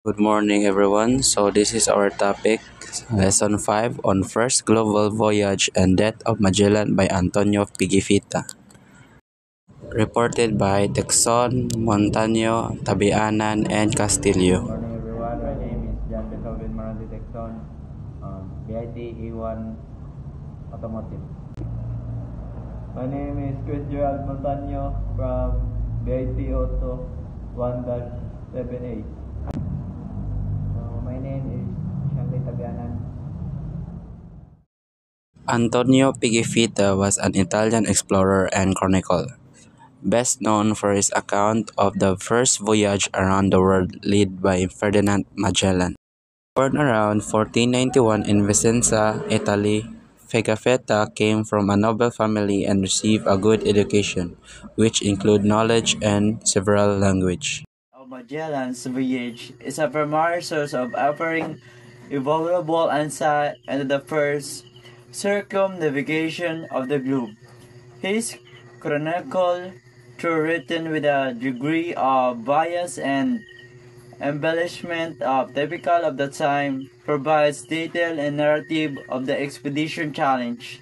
Good morning, everyone. So, this is our topic, Lesson 5 on First Global Voyage and Death of Magellan by Antonio Pigafetta. Reported by Texon, Montaño, Tabianan, and Castillo. Good morning everyone, my name is John Beethoven Marante Texon, BIT A1 Automotive. My name is Chris Gerald Montaño from BIT Auto 1-78. My name is Shanti Tabianan. Antonio Pigafetta was an Italian explorer and chronicler, best known for his account of the first voyage around the world led by Ferdinand Magellan. Born around 1491 in Vicenza, Italy, Pigafetta came from a noble family and received a good education, which included knowledge and several languages. Magellan's voyage is a primary source of offering invaluable insight into the first circumnavigation of the globe. His chronicle, though written with a degree of bias and embellishment typical of the time, provides detail and narrative of the expedition challenge.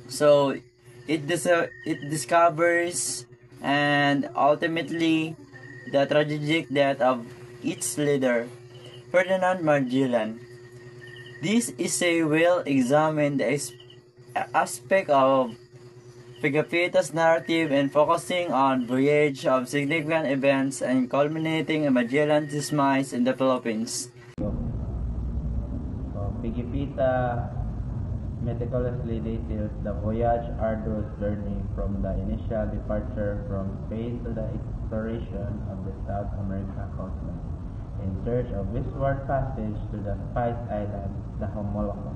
So it discovers and ultimately the tragic death of its leader, Ferdinand Magellan. This is a well-examined aspect of Pigafetta's narrative and focusing on voyage of significant events and culminating in Magellan's demise in the Philippines. Pigafetta meticulously details the voyage arduous journey from the initial departure from Spain to the exploration of the South America coastline in search of westward passage to the Spice Islands, the Molucca.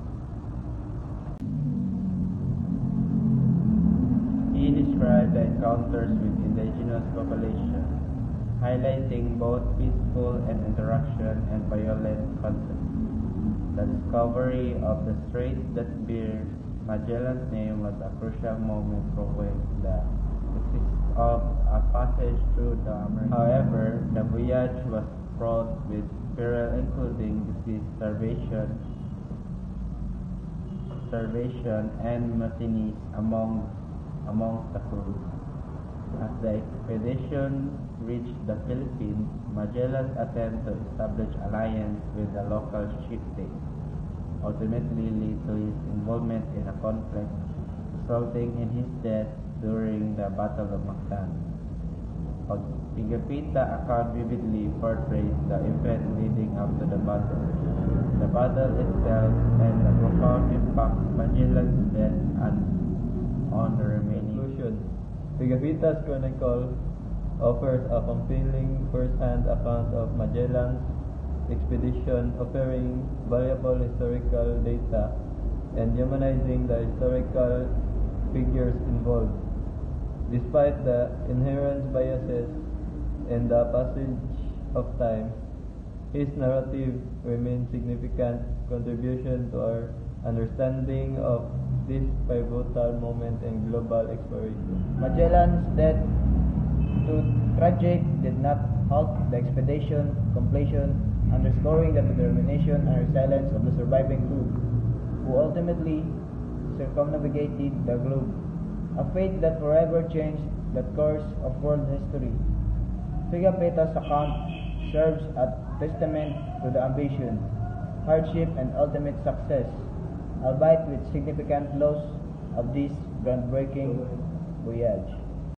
He described the encounters with indigenous population, highlighting both peaceful and interaction and violent conflict. The discovery of the strait that bears Magellan's name was a crucial moment proving the existence of a passage through the Americas. However, the voyage was fraught with peril including disease, starvation and mutinies amongst the crew. As the expedition reached the Philippines, Magellan's attempt to establish alliance with the local chieftains ultimately led to his involvement in a conflict, resulting in his death during the Battle of Mactan. Pigafetta account vividly portrays the event leading up to the battle itself, and the profound impact Magellan's death had on the remaining. Pigafetta's chronicle offers a compelling first-hand account of Magellan's expedition, offering valuable historical data and humanizing the historical figures involved. Despite the inherent biases and the passage of time, his narrative remains significant contribution to our understanding of this pivotal moment in global exploration. Magellan's death, though tragic, did not halt the expedition completion, underscoring the determination and resilience of the surviving crew, who ultimately circumnavigated the globe, a fate that forever changed the course of world history. Pigafetta's account serves as testament to the ambition, hardship, and ultimate success, albeit with significant loss, of this groundbreaking voyage.